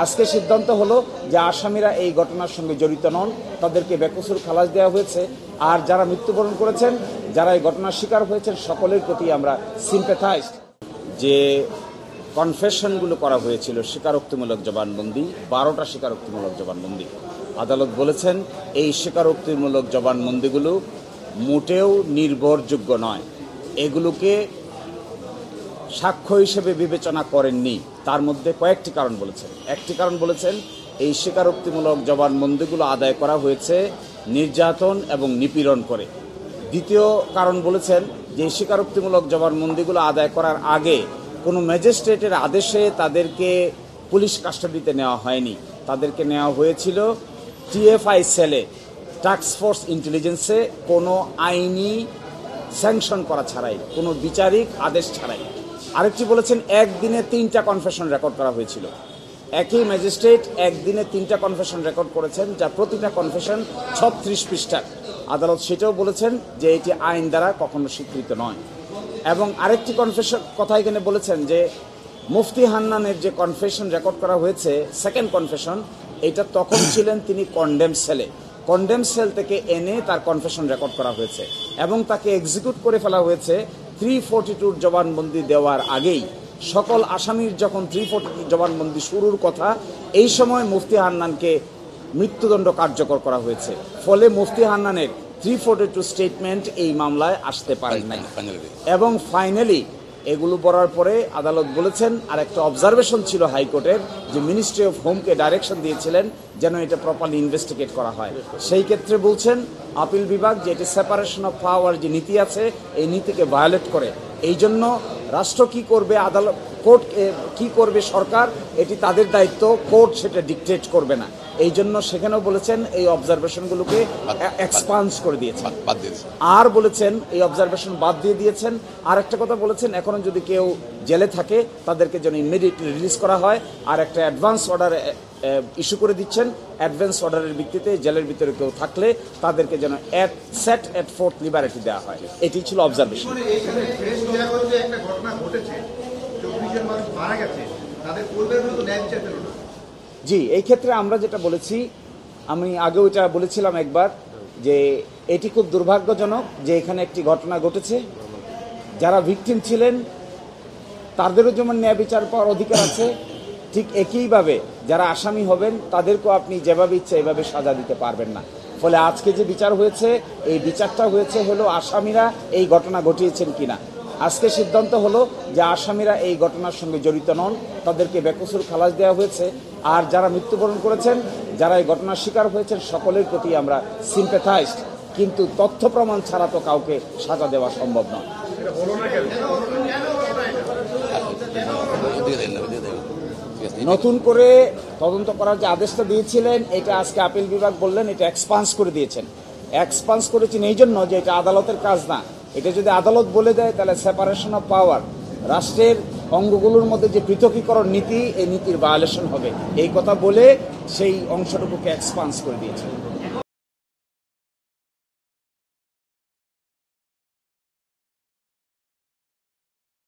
আজকে সিদ্ধান্ত হলো যে আসামিরা এই ঘটনার সঙ্গে জড়িত নন, তাদেরকে বেকসুর খালাস দেওয়া হয়েছে। আর যারা মৃত্যুবরণ করেছেন, যারা এই ঘটনার শিকার হয়েছেন, সকলের প্রতি আমরা সিম্প্যাথাইজড। যে কনফেশনগুলো করা হয়েছিল স্বীকারোক্তিমূলক জবানবন্দি, 12টা স্বীকারোক্তিমূলক জবানবন্দি, আদালত বলেছেন এই স্বীকারোক্তিমূলক জবানবন্দিগুলো মোটেও নির্ভরযোগ্য নয়, এগুলোকে সাক্ষ্য হিসেবে বিবেচনা করেননি। তার মধ্যে কয়েকটি কারণ বলেছেন। একটি কারণ বলেছেন এই স্বীকারোক্তিমূলক জবানবন্দিগুলো আদায় করা হয়েছে নির্যাতন এবং নিপীড়ন করে। দ্বিতীয় কারণ বলেছেন যে স্বীকারোক্তিমূলক জবানবন্দিগুলো আদায় করার আগে কোনো ম্যাজিস্ট্রেটের আদেশে তাদেরকে পুলিশ কাস্টাডিতে নেওয়া হয়নি, তাদেরকে নেওয়া হয়েছিল টিএফআই সেলে, টাস্ক ফোর্স ইন্টেলিজেন্সে, কোনো আইনি স্যাংশন করা ছাড়াই, কোনো বিচারিক আদেশ ছাড়াই। আরেকটি বলেছেন একদিনে 3টা কনফেশন রেকর্ড করা হয়েছিল। একই ম্যাজিস্ট্রেট একদিনে 3টা কনফেশন রেকর্ড করেছেন, যা প্রতিটা কনফেশন 36 পৃষ্ঠার। আদালত সেটাও বলেছেন যে এটি আইন দ্বারা কখনো স্বীকৃত নয়। এবং আরেকটি কনফেশন কথা এখানে বলেছেন যে মুফতি হান্নানের যে কনফেশন রেকর্ড করা হয়েছে, সেকেন্ড কনফেশন, এটা তখন ছিলেন তিনি কন্ডেম সেলে, কন্ডেম সেল থেকে এনে তার কনফেশন রেকর্ড করা হয়েছে এবং তাকে এক্সিকিউট করে ফেলা হয়েছে 342 জবানবন্দি দেওয়ার আগেই। সকল আসামির যখন 342 জবানবন্দি শুরুর কথা, এই সময় মুফতি হান্নানকে মৃত্যুদণ্ড কার্যকর করা হয়েছে। ফলে মুফতি হান্নানের 342 স্টেটমেন্ট এই মামলায় আসতে পারে নাই। এবং ফাইনালি এগুলো পড়ার পরে আদালত বলেছেন, আর একটা অবজারভেশন ছিল হাইকোর্টের, যে মিনিস্ট্রি অফ হোমকে ডাইরেকশন দিয়েছিলেন যেন এটা প্রপারলি ইনভেস্টিগেট করা হয়। সেই ক্ষেত্রে বলছেন আপিল বিভাগ যে এটি সেপারেশন অফ পাওয়ার যে নীতি আছে, এই নীতিকে ভায়োলেট করে। এই জন্য রাষ্ট্র কি করবে, আদালত, কোর্ট কি করবে, সরকার, এটি তাদের দায়িত্ব, কোর্ট সেটা ডিকটেট করবে না। এই জন্য সেখানেও বলেছেন এই অবজারভেশনগুলোকে এক্সপান্স করে দিয়েছেন, আর বলেছেন এই অবজারভেশন বাদ দিয়ে দিয়েছেন। আর একটা কথা বলেছেন, এখনো যদি কেউ জেলে থাকে তাদেরকে যেন ইমিডিয়েটলি রিলিজ করা হয়, আর একটা অ্যাডভান্স অর্ডার ইস্যু করে দিচ্ছেন। অ্যাডভান্স অর্ডারের ভিত্তিতে জেলের ভিতরে কেউ থাকলে তাদেরকে যেন সেট এট ফোর্থ লিবারেটি দেওয়া হয়। এটি ছিল অবজারভেশন। জি, এই ক্ষেত্রে আমরা যেটা বলেছি, আমি আগেও এটা বলেছিলাম একবার, যে এটি খুব দুর্ভাগ্যজনক যে এখানে একটি ঘটনা ঘটেছে। যারা ভিকটিম ছিলেন তাদেরও যেমন ন্যায় বিচার পাওয়ার অধিকার আছে, ঠিক একইভাবে যারা আসামি হবেন তাদেরকেও আপনি যেভাবে ইচ্ছে এভাবে সাজা দিতে পারবেন না। ফলে আজকে যে বিচার হয়েছে, এই বিচারটা হয়েছে হলো আসামিরা এই ঘটনা ঘটিয়েছেন কিনা। আজকে সিদ্ধান্ত হলো যে আসামিরা এই ঘটনার সঙ্গে জড়িত নন, তাদেরকে বেকসুর খালাস দেওয়া হয়েছে। আর যারা মৃত্যুবরণ করেছেন, যারা এই ঘটনার শিকার হয়েছেন, সকলের প্রতি আমরা সিম্প্যাথাইজড। কিন্তু তথ্য প্রমাণ ছাড়া তো কাউকে সাজা দেওয়া সম্ভব নয়। নতুন করে তদন্ত করার যে আদেশটা দিয়েছিলেন, এটা আজকে আপিল বিভাগ বললেন এটা এক্সপান্স করে দিয়েছেন। এক্সপান্স করেছেন এই জন্য যে এটা আদালতের কাজ না। এটা যদি আদালত বলে দেয় তাহলে সেপারেশন অফ পাওয়ার, রাষ্ট্রের অঙ্গগুলোর মধ্যে যে পৃথকীকরণ নীতি, এই নীতির ভায়োলেশন হবে। এই কথা বলে সেই অংশটুকুকে এক্সপান্স করে দিয়েছেন।